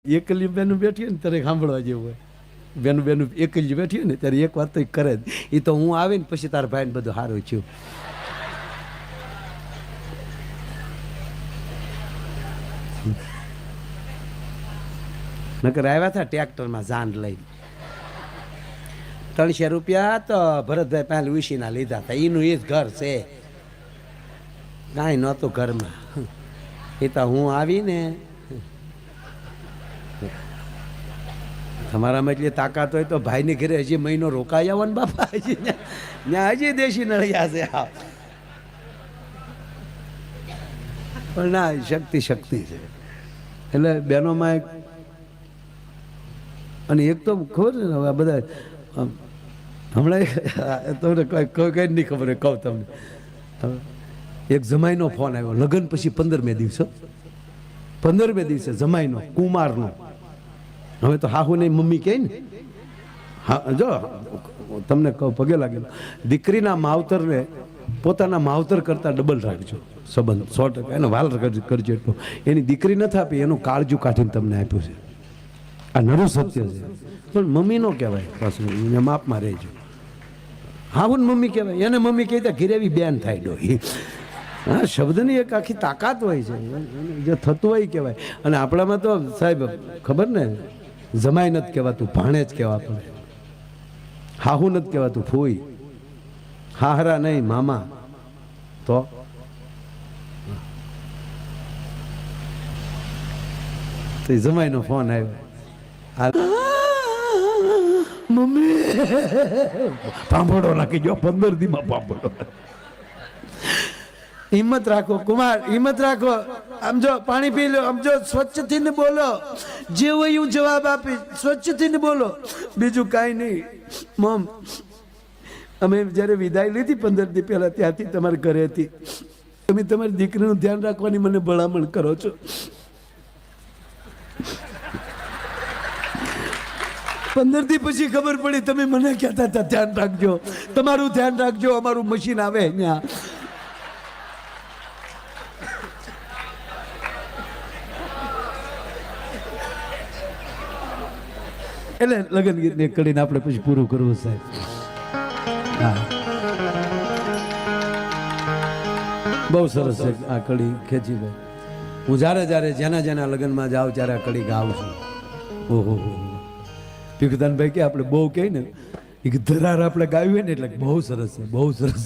એકલી બેનું બેઠી ને ત્યારે સાંભળવા જેવું હોય. બેનું એકલી બેઠી હોય ને ત્યારે એક વાત તો કરે જ. એ તો હું આવીને પછી તારા ભાઈને બધું સારું થયું. નકર આવ્યા હતા ટ્રેક્ટરમાં જાન લઈને 300 રૂપિયા તો ભરતભાઈ પહેલા ઉસીના લીધા હતા. એનું એ જ ઘર છે, કાંઈ નહોતું ઘરમાં. એ તો હું આવીને તમારામાં એટલી તાકાત હોય તો ભાઈને ઘરે હજી મહિનો રોકાઈ આવો ને બાપા. હજી ત્યાં હજી દેશી નળિયા છે. પણ ના, શક્તિ છે. એટલે બહેનોમાં એક, અને એક તો ખબર છે ને હવે આ બધા હમણાં તમને કઈ નહીં ખબર હોય, કહું તમને. એક જમાઈનો ફોન આવ્યો લગ્ન પછી 15મે દિવસે, 15મે દિવસે જમાઈનો કુમારનો. હવે તો હાહુ ને મમ્મી કહે ને, હા જો તમને કહું પગે લાગેલો, દીકરીના માવતરને પોતાના માવતર કરતાં ડબલ રાખજો સંબંધ, 100%. એને વાલ કરજો એટલું. એની દીકરી નથી આપી, એનું કાળજું કાઢીને તમને આપ્યું છે. આ નરું સત્ય છે. પણ મમ્મી નો કહેવાય, પાછું એને માપમાં રહેજો. હાહુ ને મમ્મી કહેવાય, એને મમ્મી કહેતા ઘીરેવી બેન થાય ડોહી. હા, શબ્દની એક આખી તાકાત હોય છે, જે થતું હોય કહેવાય. અને આપણામાં તો સાહેબ ખબર ને, જમાઈ નથી કહેવાતું, ભાણે જ કહેવા પડે. હાહુ નથી કહેવાતું, ફૂઈ. હાહરા નહીં, મામા. તો જમાઈનો ફોન આવ્યો, મમ્મી પાંભળો નાખી ગયો, 15 દીમાં પાંભળો. હિંમત રાખો કુમાર, હિંમત રાખો. આમ જો પાણી પી લો, આમ જો સ્વચ્છથી ને બોલો, જે હોય હું જવાબ આપી, સ્વચ્છથી ને બોલો, બીજું કાંઈ નહીં. મમ, અમે જ્યારે વિદાય લીધી 15 દી પહેલા, ત્યાંથી તમારા ઘરે હતી. તમે તમારી દીકરીનું ધ્યાન રાખવાની મને ભલામણ કરો છો. 15 દી પછી ખબર પડી તમે મને કહેતા હતા ધ્યાન રાખજો, તમારું ધ્યાન રાખજો, અમારું મશીન આવે અહીંયા. એટલે લગ્ન ગીતને કરીને આપણે પછી પૂરું કરવું સાહેબ. હા, બહુ સરસ છે આ કડી ખેંચીભાઈ. હું જ્યારે જેના લગ્નમાં જાઉં ત્યારે આ કડી ગાઉં છું. ઓહો, ભીખદાનભાઈ કે આપણે બહુ કહે ને, એક ધરાર આપણે ગાવી હોય ને એટલે બહુ સરસ છે, બહુ સરસ.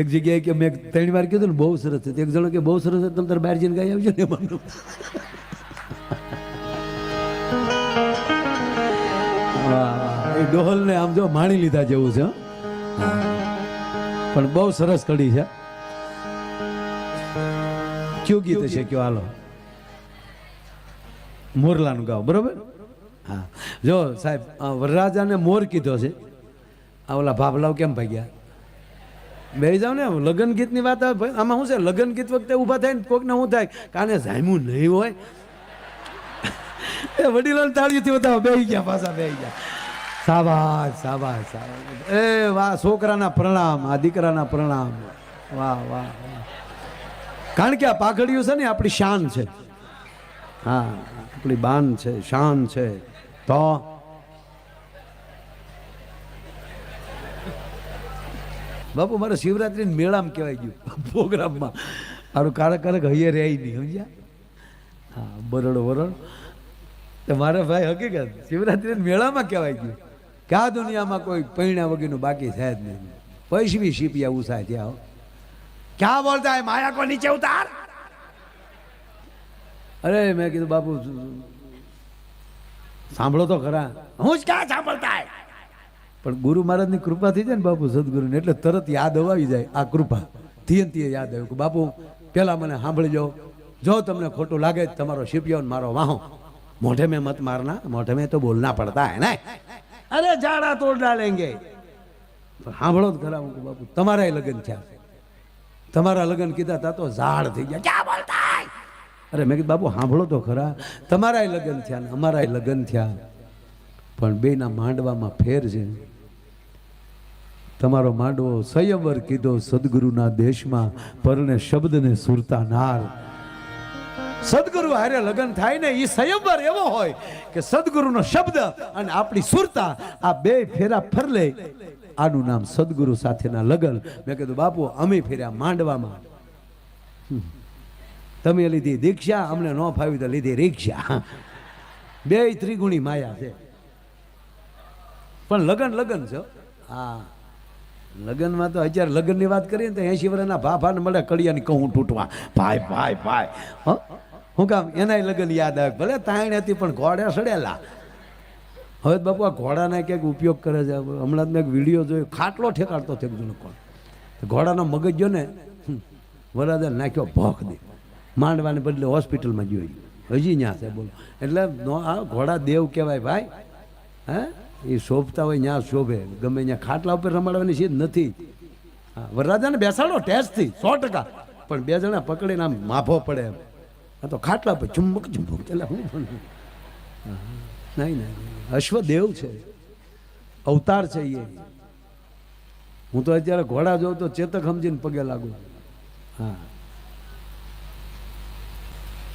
એક જગ્યાએ કે મેં 3 વાર કીધું ને બહુ સરસ છે, એક જણો કે બહુ સરસ છે, તમે તારે બહાર જઈને ગાઈ આવજો ને. એમાં એ ડોહલ ને આમ જો માણી લીધા જેવું છે. પણ બહુ સરસ કડી છે. કયું ગીત છે કયો? હાલો, મોરલાનું ગાવ, બરોબર. હા, જો સાહેબ વરરાજાને મોર કીધો છે. આ ઓલા ભાભલાવ કેમ ભાગ્યા? બે જાવ ને, લગ્ન ગીતની વાત આવે. આમાં શું છે, લગ્ન ગીત વખતે ઊભા થાય ને કોકને શું થાય, કાને જામ્યું નહીં હોય, એ વડીલોને તાળીથી બતાવો, બેહી ગયા, પાછા બેહી ગયા. શાબાશ શાબાશ શાબાશ. એ વાહ, છોકરાના પ્રણામ, આ દીકરાના પ્રણામ. વાહ વાહ વાહ. કારણ કે આ પાઘડિયું છે ને આપણી શાન છે. હા, આપણી બાન છે, શાન છે. તો બાપુ મારે શિવરાત્રી મેળામાં કહેવાય ગયું, પ્રોગ્રામમાં. મારું કારક હૈયે રહે નહીં, સમજ્યા? હા, બરોડ મારે ભાઈ હકીકત શિવરાત્રી મેળામાં કહેવાય ગયું કે આ દુનિયામાં કોઈ પૈણા વગરનું બાકી છે જ નહીં. પૈસવી શીપિયા ઉસાય ત્યાં. ક્યાં બોલતા હે, માયા કો નીચે ઉતાર. અરે મેં કીધું બાપુ સાંભળો તો ખરા. હું જ ક્યાં સાંભળતા હે. પણ ગુરુ મહારાજની કૃપા થઈ જાય ને બાપુ, સદગુરુને, એટલે તરત યાદ આવી જાય આ કૃપા. તીએ યાદ આવ્યું કે બાપુ પેલા મને સાંભળી જાઓ, જો તમને ખોટું લાગે તમારો શિપિયો મારો વાહો, મોઢે में मत मारना, मोढ़े में तो बोलना पड़ता है ना. अरे जाड़ा तोड़ डालेंगे. સાંભળો જ ખરા. બાપુ તમારા લગ્ન થયા, તમારા લગ્ન કીધા તા તો ઝાડ થઈ ગયા. ક્યાં બોલતા? અરે મેં કીધું બાપુ સાંભળો તો ખરા, તમારા લગ્ન થયા ને અમારા લગ્ન થયા, પણ બેના માંડવામાં ફેર છે. તમારો માંડવો સંયમવર કીધો સદગુરુના દેશમાં, પરણે શબ્દને સુરતા નાર. સદગુરુ હારે લગ્ન થાય ને એ સંયમવાર એવો હોય કે સદગુરુનો શબ્દ અને આપણી સુરતા આ બે ફેરા ફરલે, આનું નામ સદગુરુ સાથેના લગ્ન. મેં કીધું બાપુ અમે ફેર્યા માંડવામાં, તમે લીધી દીક્ષા, અમને ન ફાવી તો લીધી રીક્ષા. બે ત્રિગુણી માયા છે, પણ લગ્ન લગ્ન છે. હા, લગ્નમાં તો અત્યારે લગ્નની વાત કરીએ ને તો 80 વર્ષના ભાભાને મળે કડિયાની કહું તૂટવા, ભાઈ ભાઈ ભાઈ. હું કામ એનાય લગ્ન યાદ આવે, ભલે તાણ હતી પણ ઘોડે સડેલા. હવે બાપુ આ ઘોડાના ક્યાંક ઉપયોગ કરે છે. હમણાં મેં એક વિડીયો જોયો, ખાટલો ઠેકાડતો થયો કોણ, ઘોડાનો મગજ જો ને વરાદર નાખ્યો ભોખ દે, માંડવાને બદલે હોસ્પિટલમાં જોઈ, હજી ત્યાં છે. બોલો, એટલે આ ઘોડા દેવ કહેવાય ભાઈ. હે, એ શોભતા હોય ત્યાં શોભે, ગમે ત્યાં ખાટલા ઉપર રમાડવાની છે નથી. હા, વરરાજાને બેસાડો ટેસ્ટથી 100%, પણ બે જણા પકડીને આમ માફો પડે એમ. આ તો ખાટલા પર ચુંબક ચુંબક, એટલે હું નહીં નહીં, અશ્વદેવ છે, અવતાર છે એ. હું તો અત્યારે ઘોડા જોઉં તો ચેતક સમજીને પગે લાગુ. હા,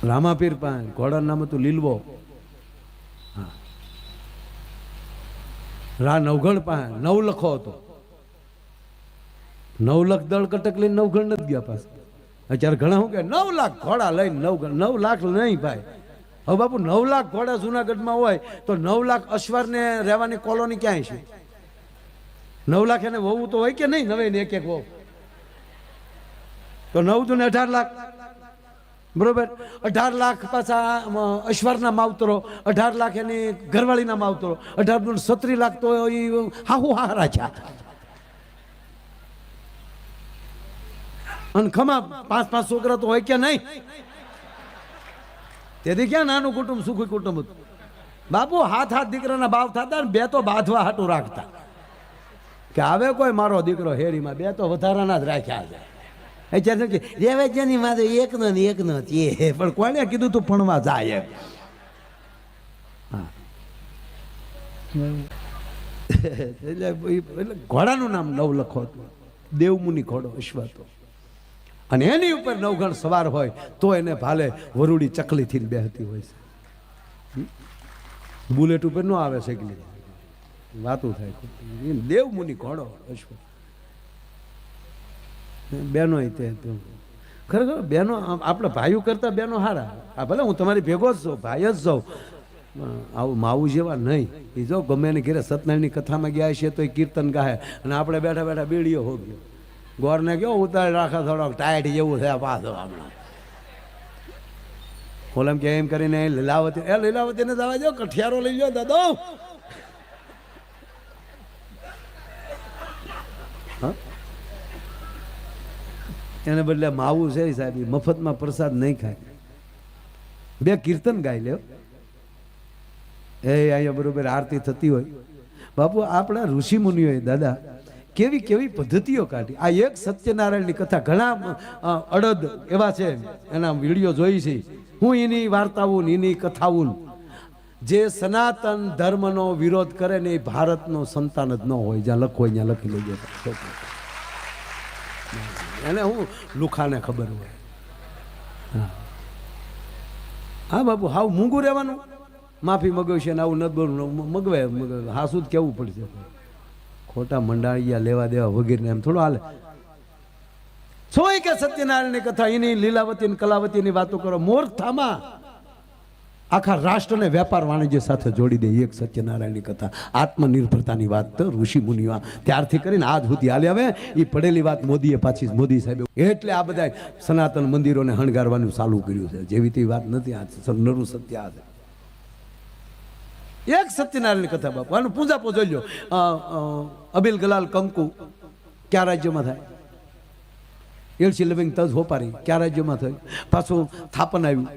રામાપીર પાસે ઘોડાનું નામ હતું લીલવો. હા, રા નવઘણ પાસે નવલખો હતો. નવલખ દળ કટક લઈને નવઘણ નથી ગયા પાસે. અત્યારે ઘણા શું કે 9 લાખ ઘોડા લઈને નવઘણ. 9 લાખ નહીં ભાઈ. હવે બાપુ 9 લાખ ઘોડા જુનાગઢમાં હોય તો 9 લાખ અશ્વરને રહેવાની કોલોની ક્યાંય છે? 9 લાખ એને વહુ તો હોય કે નહીં? 9 ને એક વહુ તો 9 દુ ને 18 લાખ, બરોબર. 18 લાખ પાછા અશ્વરના માવતરો, 18 લાખ એની ઘરવાળીના માવતરો, 18 દુ 36 લાખ તો એ હાહુ હારા છે. અને ખમા 5-5 છોકરા તો હોય કે નહીં? તેથી ક્યાં નાનું કુટુંબ સુખી કુટુંબ હતું બાપુ. હાથ દીકરાના ભાવ થતા ને 2 તો બાંધવા હાટું રાખતા કે આવે કોઈ મારો દીકરો હેરીમાં, 2 તો વધારાના જ રાખ્યા છે. અત્યારે કે રેવેજની માથે એકનો ને એકનો છે, પણ કોને કીધું તું ભણવા જાય? હા, એટલે ઘોડાનું નામ નવલખો હતું, દેવમુનિ ઘોડો અશ્વ હતો. અને એની ઉપર નવઘણ સવાર હોય તો એને ભાલે વરુડી ચકલીથી બેહતી હોય છે. બુલેટ ઉપર નો આવે છે કે વાતું થાય. દેવમુનિ ઘોડો અશ્વ. બેનો ખરેખર બેનો આપણે ભાઈઓ કરતા બેનો હારા. આ ભલે હું તમારી ભેગો જ છું, ભાઈ જ જાઉં, આવું માવું જેવા નહીં. એ જો ગમે એને ઘેરે સત્યનારાયણની કથામાં ગયા છે તો એ કીર્તન ગાય અને આપણે બેઠા બેઠા બેડીઓ હો ગયો. ગોરને કયો ઉતારી રાખે થોડોક ટાઈટ જેવું છે પાછો હમણાં. ઓલમ કે એમ કરીને લીલાવતી, એ લીલાવતીને જવા દો, કઠિયારો લઈ લો દાદો. એને બદલે માવું છે સાહેબ, મફતમાં પ્રસાદ નહીં ખાય. 2 કીર્તન ગાઈ લ્યો. એ અહીંયા બરોબર આરતી થતી હોય. બાપુ આપણા ઋષિ મુનિઓએ દાદા કેવી કેવી પદ્ધતિઓ કાઢી. આ એક સત્યનારાયણની કથા, ઘણા અડદ એવા છે, એના વિડીયો જોઈ છે હું. એની વાર્તાઓ એની કથાઓ, જે સનાતન ધર્મનો વિરોધ કરે ને એ ભારતનો સંતાન જ ન હોય. જ્યાં લખો હોય ત્યાં લખી લઈ જતા. એને હું લુખાને ખબર હોય. હા બાપુ, હાવ મૂંગું રહેવાનું. માફી મગવશે ને આવું ન મગવે હાસું જ કેવું પડશે. ખોટા મંડાળિયા લેવા દેવા વગેરે એમ થોડું હાલે. સોય કે સત્યનારાયણની કથા, એની લીલાવતી અને કલાવતીની વાતો કરો. મોરથામાં આખા રાષ્ટ્રને વેપાર વાણિજ્ય સાથે જોડી દે એક સત્યનારાયણની કથા. આત્મનિર્ભરતાની વાત તો ઋષિ મુનિઓ ત્યારથી કરીને આજ સુધી હાલે. હવે એ પડેલી વાત મોદીએ પાછી, મોદી સાહેબ એટલે આ બધા સનાતન મંદિરોને હણગારવાનું ચાલુ કર્યું છે. જેવી તેવી વાત નથી, આ નરું સત્ય આ છે. એક સત્યનારાયણ કથા બાપુ. આનું પૂજા જોઈ લો. અબિલ ગલાલ કંકુ કયા રાજ્યમાં થાય? એલસી લવિંગ તજ હોપારી કયા રાજ્યમાં થયું? પાછું થાપન આવ્યું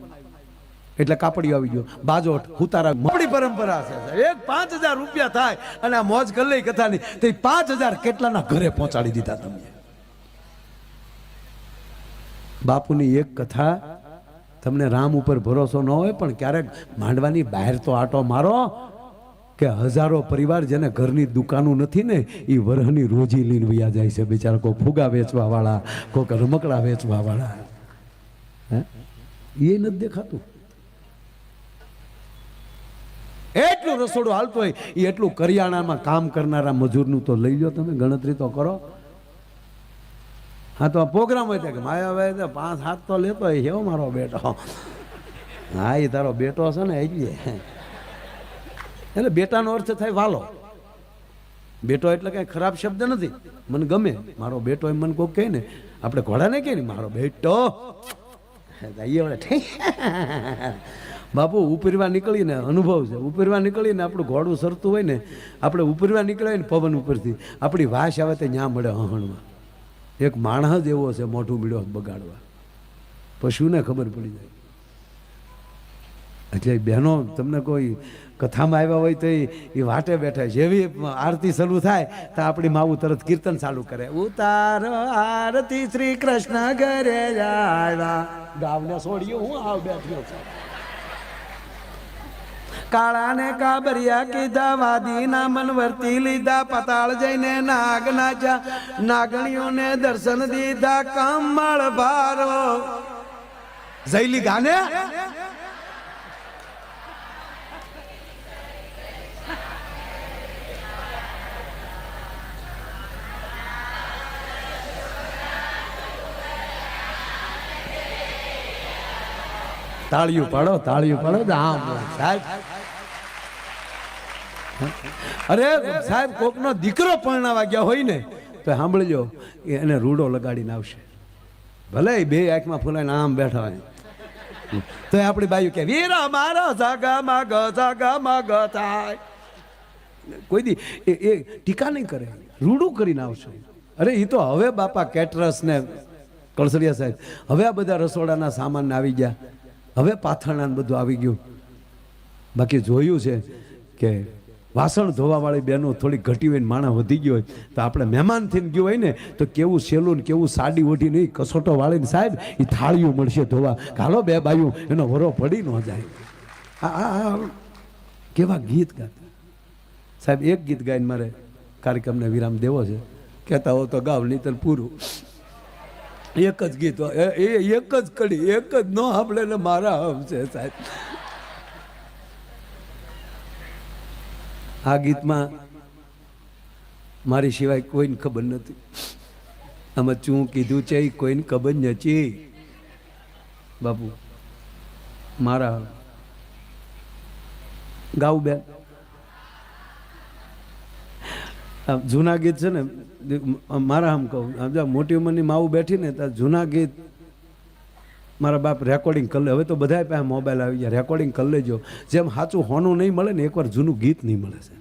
એટલે કાપડિયો આવી ગયો. બાજોટ હુતારા મોડી પરંપરા છે. એક 5000 રૂપિયા થાય અને આ મોજ કરી લઈ કથાની, તો 5000 કેટલાના ઘરે પહોંચાડી દીધા તમે. બાપુની એક કથા, તમને રામ ઉપર ભરોસો ન હોય પણ ક્યારેક માંડવાની બહાર તો આટો મારો કે હજારો પરિવાર જેને ઘરની દુકાનો નથી ને એ વરહની રોજી લઈને વયા જાય છે બિચારા. કોઈ ફુગા વેચવા વાળા, કોઈ રમકડા વેચવા વાળા. એ નથી દેખાતું. એટલું રસોડું હાલતું હોય એ એટલું કરિયાણામાં કામ કરનારા મજૂરનું તો લઈ લો તમે, ગણતરી તો કરો. હા તો આ પ્રોગ્રામ હોય કે માયાભાઈ 5-7 તો લેતો હોય એવો મારો બેટો. હા એ તારો બેટો છે ને એટલે બેટાનો અર્થ થાય વાલો. બેટો એટલે કઈ ખરાબ શબ્દ નથી, મને ગમે મારો બેટો એમ મને કોઈ કહે ને, આપણે ઘોડાને કહે ને મારો બેટો, બાપુ ઉપરવા નીકળીને અનુભવ છે, ઉપરવા નીકળીને આપણું ઘોડું સરતું હોય ને, આપણે ઉપરવા નીકળાય ને પવન ઉપરથી આપણી વાસ આવે તો ન્યા મળે હહણમાં. એક માણસ જ એવો છે મોઢું મીડો બગાડવા, પશુને ખબર પડી જાય. એટલે બહેનો તમને કોઈ કથામાં આવ્યા હોય તો એ વાટે બેઠા, જેવી આરતી શરૂ થાય તો આપણી માવું તરત કીર્તન ચાલુ કરે, ઉતાર આરતી શ્રી કૃષ્ણ ઘરે આવ્યા, ગાવને છોડ્યું હું આવ બેઠ્યો છું. કાળાને કાબરિયા કીધા, વાદીના મન વર્તી લીધા, પતાળ જઈને નાગ નાચ્યા, નાગણીઓને દર્શન દીધા, કમળ ભારો જયલી ગાને. તાળીયું પાડો, તાળીયું પાડો. આમ સાહેબ, અરે સાહેબ કોકનો દીકરો પરણાવા ગયા હોય ને તો સાંભળજો, એને રૂડો લગાડીને આવશે, ભલે બે આંખમાં ફૂલાઈને આમ બેઠા હોય તો આપણી બાયુ કે વીરા મારા જાગા માગ થાય. કોઈ દી એ ટીકા નહીં કરે, રૂડું કરીને આવશે. અરે એ તો હવે બાપા કેટરસ ને કળસરિયા સાહેબ, હવે આ બધા રસોડાના સામાન આવી ગયા, હવે પાથરણા બધું આવી ગયું. બાકી જોયું છે કે વાસણ ધોવાવાળી બહેનો થોડી ઘટી હોય ને માણા વધી ગયો હોય તો આપણે મહેમાન થઈને ગયું હોય ને તો કેવું સેલું ને કેવું સાડી ઓઢી નહીં કસોટો વાળીને સાહેબ એ થાળીઓ મળશે ધોવા, હાલો બે બાયું એનો વરો પડી ન જાય. આ કેવા ગીત ગાતા સાહેબ. એક ગીત ગાઈને મારે કાર્યક્રમને વિરામ દેવો છે, કહેતા હો તો ગાવ નહીં તો પૂરું. એક જ ગીત, એક જ કડી, એક જ ન આપણે ને મારા આવશે સાહેબ. આ ગીતમાં મારી સિવાય કોઈને ખબર નથી, આમાં શું કીધું છે એ કોઈને ખબર નથી. બાપુ મારા ગાવ બેન, જૂના ગીત છે ને મારા આમ કહું, મોટી ઉંમરની માવું બેઠી ને ત્યાં જૂના ગીત મારા બાપ રેકોર્ડિંગ કરી લે. હવે તો બધા પાસે મોબાઈલ આવી ગયા, રેકોર્ડિંગ કરી લેજો. જેમ સાચું હોનું નહીં મળે ને એકવાર જૂનું ગીત નહીં મળે છે.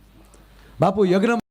બાપુ યજ્ઞ